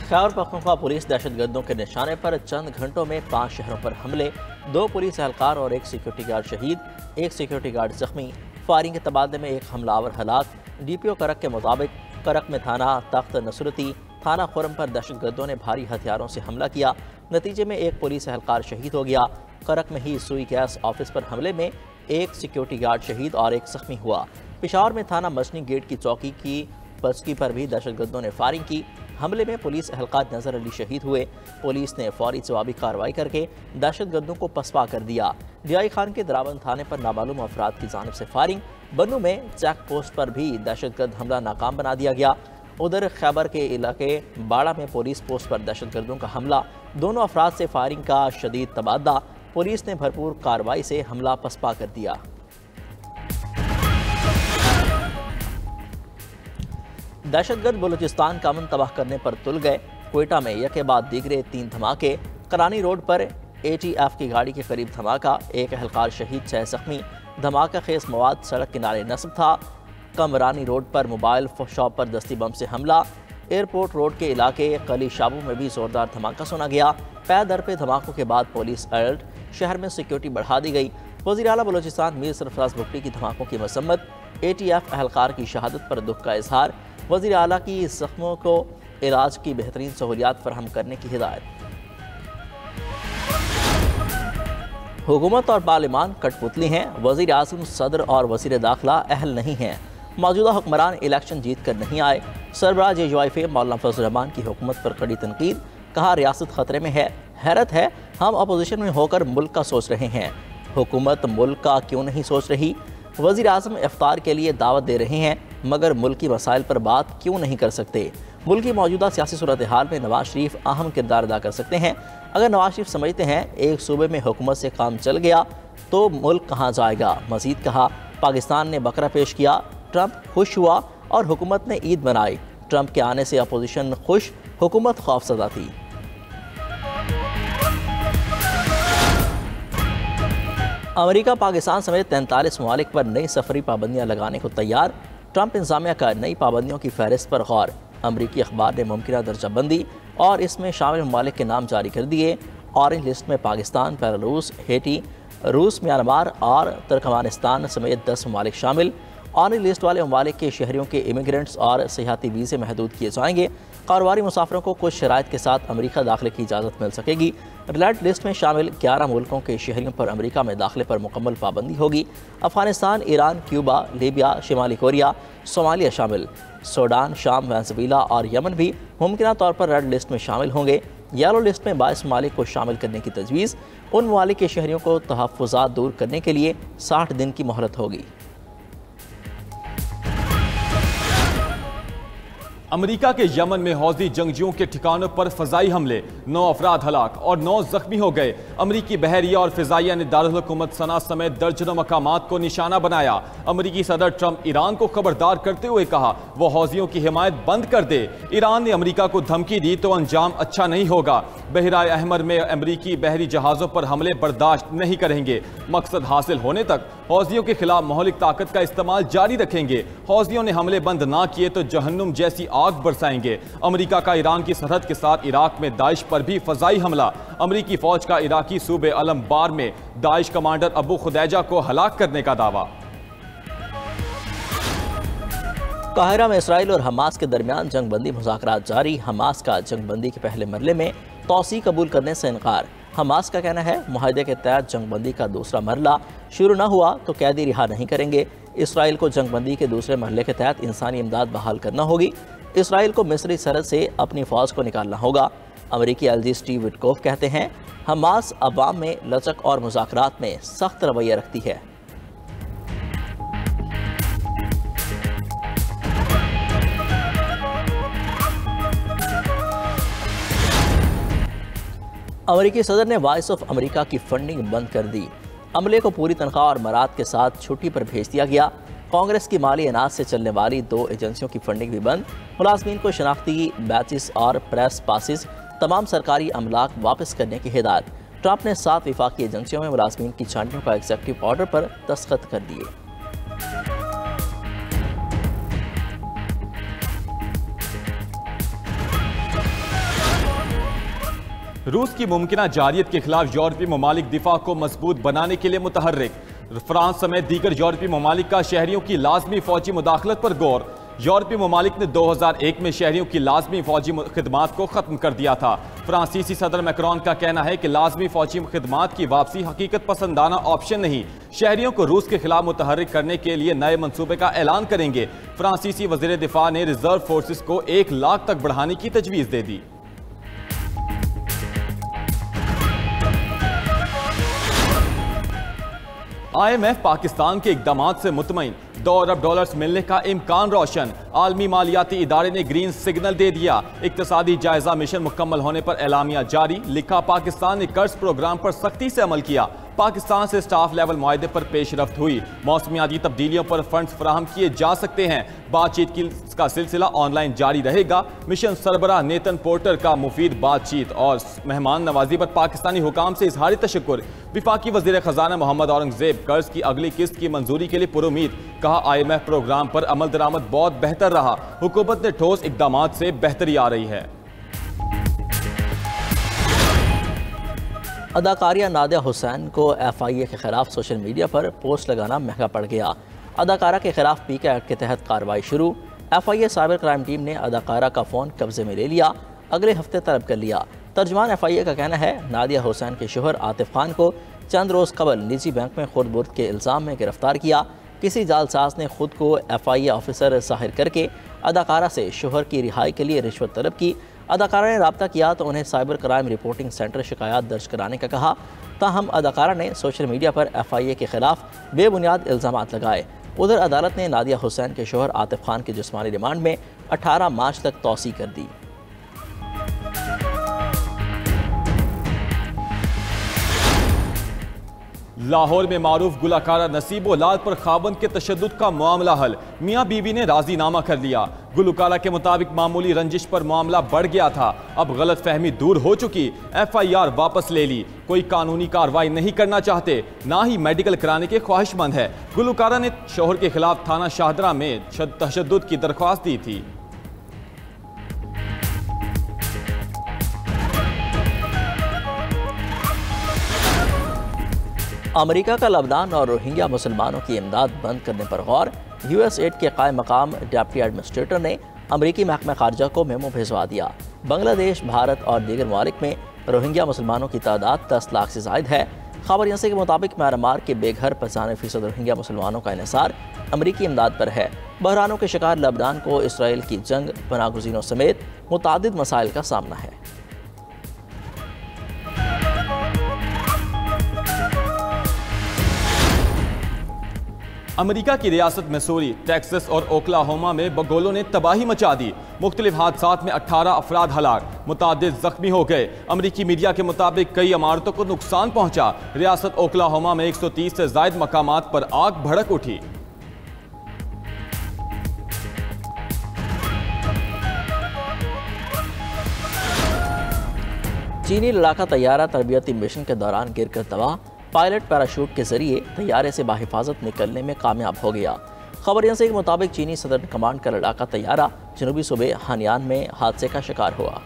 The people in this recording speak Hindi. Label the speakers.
Speaker 1: खैबर पख्तूनख्वा पुलिस दहशतगर्दों के निशाने पर चंद घंटों में 5 शहरों पर हमले, 2 पुलिस एहलकार और 1 सिक्योरिटी गार्ड शहीद, 1 सिक्योरिटी गार्ड जख्मी। फायरिंग के तबादले में 1 हमलावर हलाक। DPO करक के मुताबिक करक में थाना तख्त नसरती थाना खुरम पर दहशतगर्दों ने भारी हथियारों से हमला किया। नतीजे में 1 पुलिस एहलकार शहीद हो गया। करक में ही सुई गैस ऑफिस पर हमले में 1 सिक्योरिटी गार्ड शहीद और 1 जख्मी हुआ। पेशावर में थाना मछली गेट की चौकी की बस्ती पर भी दहशतगर्दों ने फायरिंग की। हमले में पुलिस एहलकार नजर अली शहीद हुए। पुलिस ने फौरी जवाबी कार्रवाई करके दहशतगर्दों को पसपा कर दिया। DI खान के दराबंद थाने पर नामालूम अफराद की जानिब से फायरिंग। बन्नू में चेक पोस्ट पर भी दहशतगर्द हमला नाकाम बना दिया गया। उधर खैबर के इलाके बाड़ा में पुलिस पोस्ट पर दहशतगर्दों का हमला, दोनों अफराद से फायरिंग का शदीद तबादला। पुलिस ने भरपूर कार्रवाई से हमला पसपा कर दिया। दहशतगर्द बलूचिस्तान का अमन तबाह करने पर तुल गए। क्वेटा में यके बाद दीगरे 3 धमाके। करानी रोड पर ATF की गाड़ी के करीब धमाका, 1 एहलकार शहीद, 6 जख्मी। धमाका खेज मवाद सड़क किनारे नस्ब था। कमरानी रोड पर मोबाइल शॉप पर दस्ती बम से हमला। एयरपोर्ट रोड के इलाके कली शाबू में भी जोरदार धमाका सुना गया। पै दर पे धमाकों के बाद पुलिस अलर्ट, शहर में सिक्योरिटी बढ़ा दी गई। वज़ीर आला बलूचिस्तान मीर सरफराज बुगटी की धमाकों की मसम्मत। ATF एहलकार की शहादत पर दुख का इजहार। वज़ीर आला की जख्मों को इलाज की बेहतरीन सहूलियात फराहम करने की हिदायत। हुकूमत और पार्लिमान कठपुतली हैं। वज़ीर आज़म, सदर और वज़ीर दाखिला अहल नहीं हैं। मौजूदा हुक्मरान इलेक्शन जीत कर नहीं आए। सरबराह JUIF मौलाना फजल रहमान की हुकूमत पर कड़ी तनकीद। कहा रियासत खतरे में है। हैरत है हम अपोजिशन में होकर मुल्क का सोच रहे हैं, हुकूमत मुल्क का क्यों नहीं सोच रही। वज़ीर आज़म इफ्तार के लिए दावत दे रहे हैं मगर मुल्की मसाइल पर बात क्यों नहीं कर सकते। मुल्क की मौजूदा सियासी सूरत हाल में नवाज शरीफ अहम किरदार अदा कर सकते हैं। अगर नवाज शरीफ समझते हैं एक सूबे में हुकूमत से काम चल गया तो मुल्क कहाँ जाएगा। मजीद कहा पाकिस्तान ने बकरा पेश किया, ट्रंप खुश हुआ और हुकूमत ने ईद मनाई। ट्रंप के आने से अपोजिशन खुश, हुकूमत खौफजदा थी। अमेरिका पाकिस्तान समेत 43 ममालिक पर नई सफरी पाबंदियां लगाने को तैयार। ट्रंप इंतजामिया का नई पाबंदियों की फहरिस्त पर गौर। अमरीकी अखबार ने मुमकिन दर्जाबंदी और इसमें शामिल ममालिक के नाम जारी कर दिए। ऑरेंज लिस्ट में पाकिस्तान, बेलारूस, हेटी, रूस, म्यांमार और तुर्कमानिस्तान समेत 10 ममालिक शामिल। ऑरेंज लिस्ट वाले ममालिक के शहरियों के इमिग्रेंट्स और सियाहती वीज़े महदूद किए जाएंगे। कारोबारी मुसाफिरों को कुछ शराइत के साथ अमेरिका दाखिले की इजाज़त मिल सकेगी। रेड लिस्ट में शामिल 11 मुल्कों के शहरियों पर अमेरिका में दाखिले पर मुकम्मल पाबंदी होगी। अफगानिस्तान, ईरान, क्यूबा, लीबिया, शिमाली कोरिया, सोमालिया शामिल। सूडान, शाम, वेनेजुएला और यमन भी मुमकिन तौर पर रेड लिस्ट में शामिल होंगे। येलो लिस्ट में 22 ममालिक को शामिल करने की तजवीज़। उन ममालिक के शहरियों को तहफ़्फ़ुज़ात दूर करने के लिए 60 दिन की मोहलत होगी।
Speaker 2: अमेरिका के यमन में हौजी जंगजुओं के ठिकानों पर फजाई हमले, 9 अफराद हलाक और 9 जख्मी हो गए। अमरीकी बहरिया और फिजाइया ने दारुल हुकूमत सना समेत दर्जनों मकामात को निशाना बनाया। अमरीकी सदर ट्रंप ईरान को खबरदार करते हुए कहा वो हौजियों की हिमायत बंद कर दे। ईरान ने अमरीका को धमकी दी तो अंजाम अच्छा नहीं होगा। बहराए अहमर में अमरीकी बहरी जहाज़ों पर हमले बर्दाश्त नहीं करेंगे। मकसद हासिल होने तक हौजियों के खिलाफ मौलिक ताकत का इस्तेमाल जारी रखेंगे। हौजियों ने हमले बंद ना किए तो जहन्नुम जैसी आग बरसाएंगे। अमेरिका का ईरान की सरहद के साथ इराक में दाइश पर भी फजाई हमला। अमेरिकी फौज का इराकी सूबे अलमबार में दाइश कमांडर अबू खुदैजा को हलाक करने का दावा।
Speaker 1: काहिरा में इसराइल और हमास के दरमियान जंगबंदी मुज़ाकरात जारी। हमास का जंगबंदी के पहले मरले में तौसी कबूल करने से इनकार। हमास का कहना है मुआहदे के तहत जंगबंदी का दूसरा मरला शुरू न हुआ तो कैदी रिहा नहीं करेंगे। इसराइल को जंगबंदी के दूसरे मरले के तहत इंसानी इमदाद बहाल करना होगी। इसराइल को मिस्री सरहद से अपनी फ़ौज को निकालना होगा। अमेरिकी एलजी स्टीव विटकोफ कहते हैं हमास अवाम में लचक और मुज़ाकरात में सख्त रवैया रखती है। अमेरिकी सदर ने वॉइस ऑफ अमेरिका की फंडिंग बंद कर दी। अमले को पूरी तनख्वाह और मराद के साथ छुट्टी पर भेज दिया गया। कांग्रेस की माली अनाज से चलने वाली 2 एजेंसियों की फंडिंग भी बंद। मुलाजमीन को शनाख्ती बैचेस और प्रेस पासिस तमाम सरकारी अमलाक वापस करने की हिदायत। ट्रंप ने 7 विफाकी एजेंसियों में मुलाजमीन की छांटियों का एग्जीक्यूटिव ऑर्डर पर दस्तखत कर दिए।
Speaker 2: रूस की मुमकिना जारियत के खिलाफ यूरोपीय ममालिक दिफा को मजबूत बनाने के लिए मुतहर्रिक। फ्रांस समेत दीगर यूरोपीय ममालिक का शहरियों की लाजमी फौजी मुदाखलत पर गौर। यूरोपीय ममालिक ने 2001 में शहरियों की लाजमी फौजी खिदमात को ख़त्म कर दिया था। फ्रांसीसी सदर मैक्रोन का कहना है कि लाजमी फौजी खिदमात की वापसी हकीकत पसंदाना ऑप्शन नहीं, शहरियों को रूस के खिलाफ मुतहर्रिक करने के लिए नए मंसूबे का ऐलान करेंगे। फ्रांसीसी वज़ीर दिफा ने रिजर्व फोर्सेस को 1 लाख तक बढ़ाने की तजवीज़ दे दी। IMF पाकिस्तान के इक़दामात से मुतमईन, $2 अरब मिलने का इम्कान रोशन। आलमी मालियाती इदारे ने ग्रीन सिग्नल दे दिया। इक्तसादी जायजा मिशन मुकम्मल होने पर एलामिया जारी। लिखा, पाकिस्तान ने कर्ज प्रोग्राम पर सख्ती से अमल किया। पाकिस्तान से स्टाफ लेवल मुआहदे पर पेशरफ्त हुई। मौसमियाती तब्दीलियों पर फंड्स फराहम किए जा सकते हैं। बातचीत का सिलसिला ऑनलाइन जारी रहेगा। मिशन सरबराह नेतन पोर्टर का मुफीद बातचीत और मेहमान नवाजी पर पाकिस्तानी हुकाम से इजहारी तशक्कुर। विफाकी वज़ीर खजाना मोहम्मद औरंगजेब कर्ज की अगली किस्त की मंजूरी के लिए पुरुमीद। कहा, IMF प्रोग्राम पर अमल दरामद बहुत बेहतर रहा। हुकूमत ने ठोस इक़दामात से बेहतरी आ रही है।
Speaker 1: अदाकारिया नादिया हुसैन को FIA के खिलाफ सोशल मीडिया पर पोस्ट लगाना महंगा पड़ गया। अदाकारा के खिलाफ PICA एक्ट के तहत कार्रवाई शुरू। FIA साइबर क्राइम टीम ने अदाकारा का फ़ोन कब्जे में ले लिया, अगले हफ्ते तलब कर लिया। तर्जमान FIA का कहना है, नादिया हुसैन के शोहर आतिफ खान को चंद रोज़ कबल निजी बैंक में खुद बुर्द के इल्ज़ाम में गिरफ्तार किया। किसी जालसाज ने खुद को FIA ऑफिसर ज़ाहिर करके अदाकारा से शोहर की रिहाई के लिए रिश्वत तलब की। अदाकारा ने रब्ता किया तो उन्हें साइबर क्राइम रिपोर्टिंग सेंटर शिकायत दर्ज कराने का कहा। ताहम अदाकारा ने सोशल मीडिया पर FIA के खिलाफ बेबुनियाद इल्ज़ाम लगाए। उधर अदालत ने नादिया हुसैन के शोहर आतिफ खान की जिस्मानी रिमांड में 18 मार्च तक तौसी कर दी।
Speaker 2: लाहौर में मारूफ गुलकारा नसीबो लाल पर खाबन के तशद्दुद का मामला हल। मियाँ बीवी ने राजीनामा कर लिया। गुलकारा के मुताबिक मामूली रंजिश पर मामला बढ़ गया था, अब गलत फहमी दूर हो चुकी। FIR वापस ले ली। कोई कानूनी कार्रवाई नहीं करना चाहते, ना ही मेडिकल कराने के ख्वाहिशमंद है। गुलकारा ने शोहर के खिलाफ थाना शाहदरा में तशद्दुद की दरख्वास्त दी थी।
Speaker 1: अमेरिका का लबनान और रोहिंग्या मुसलमानों की इमदाद बंद करने पर गौर। USAID के कायम मकाम डिप्टी एडमिनिस्ट्रेटर ने अमरीकी महकमा खारजा को मेमो भिजवा दिया। बांग्लादेश, भारत और दीगर ममालिक में रोहिंग्या मुसलमानों की तादाद 10 लाख से ज़ायद है। खबर एजेंसी के मुताबिक म्यांमार के बेघर 95% रोहिंग्या मुसलमानों का इन्हिसार अमरीकी इमदाद पर है। बहरानों के शिकार लबनान को इसराइल की जंग, पनागुज़ीनों समेत मुतादिद मसाइल का सामना है।
Speaker 2: अमेरिका की रियासत मिसूरी, टेक्सास और ओक्लाहोमा में बगोलों ने तबाही मचा दी। मुख्तलिफ हादसात में 18 अफराद हलाक, मुतादिद जख्मी हो गए। अमरीकी मीडिया के मुताबिक कई इमारतों को नुकसान पहुंचा। रियासत ओक्लाहोमा में 130 से ज़ायद मकामात पर आग भड़क उठी।
Speaker 1: चीनी लड़ाका तैयारा तरबियती मिशन के दौरान गिरकर तबाह। पायलट पैराशूट के जरिए तैयारे से बाहिफाजत निकलने में कामयाब हो गया। खबर एजेंसी के मुताबिक चीनी सदर्न कमांड का लड़ाका तैयारा जनूबी सूबे हानियान में हादसे का शिकार हुआ।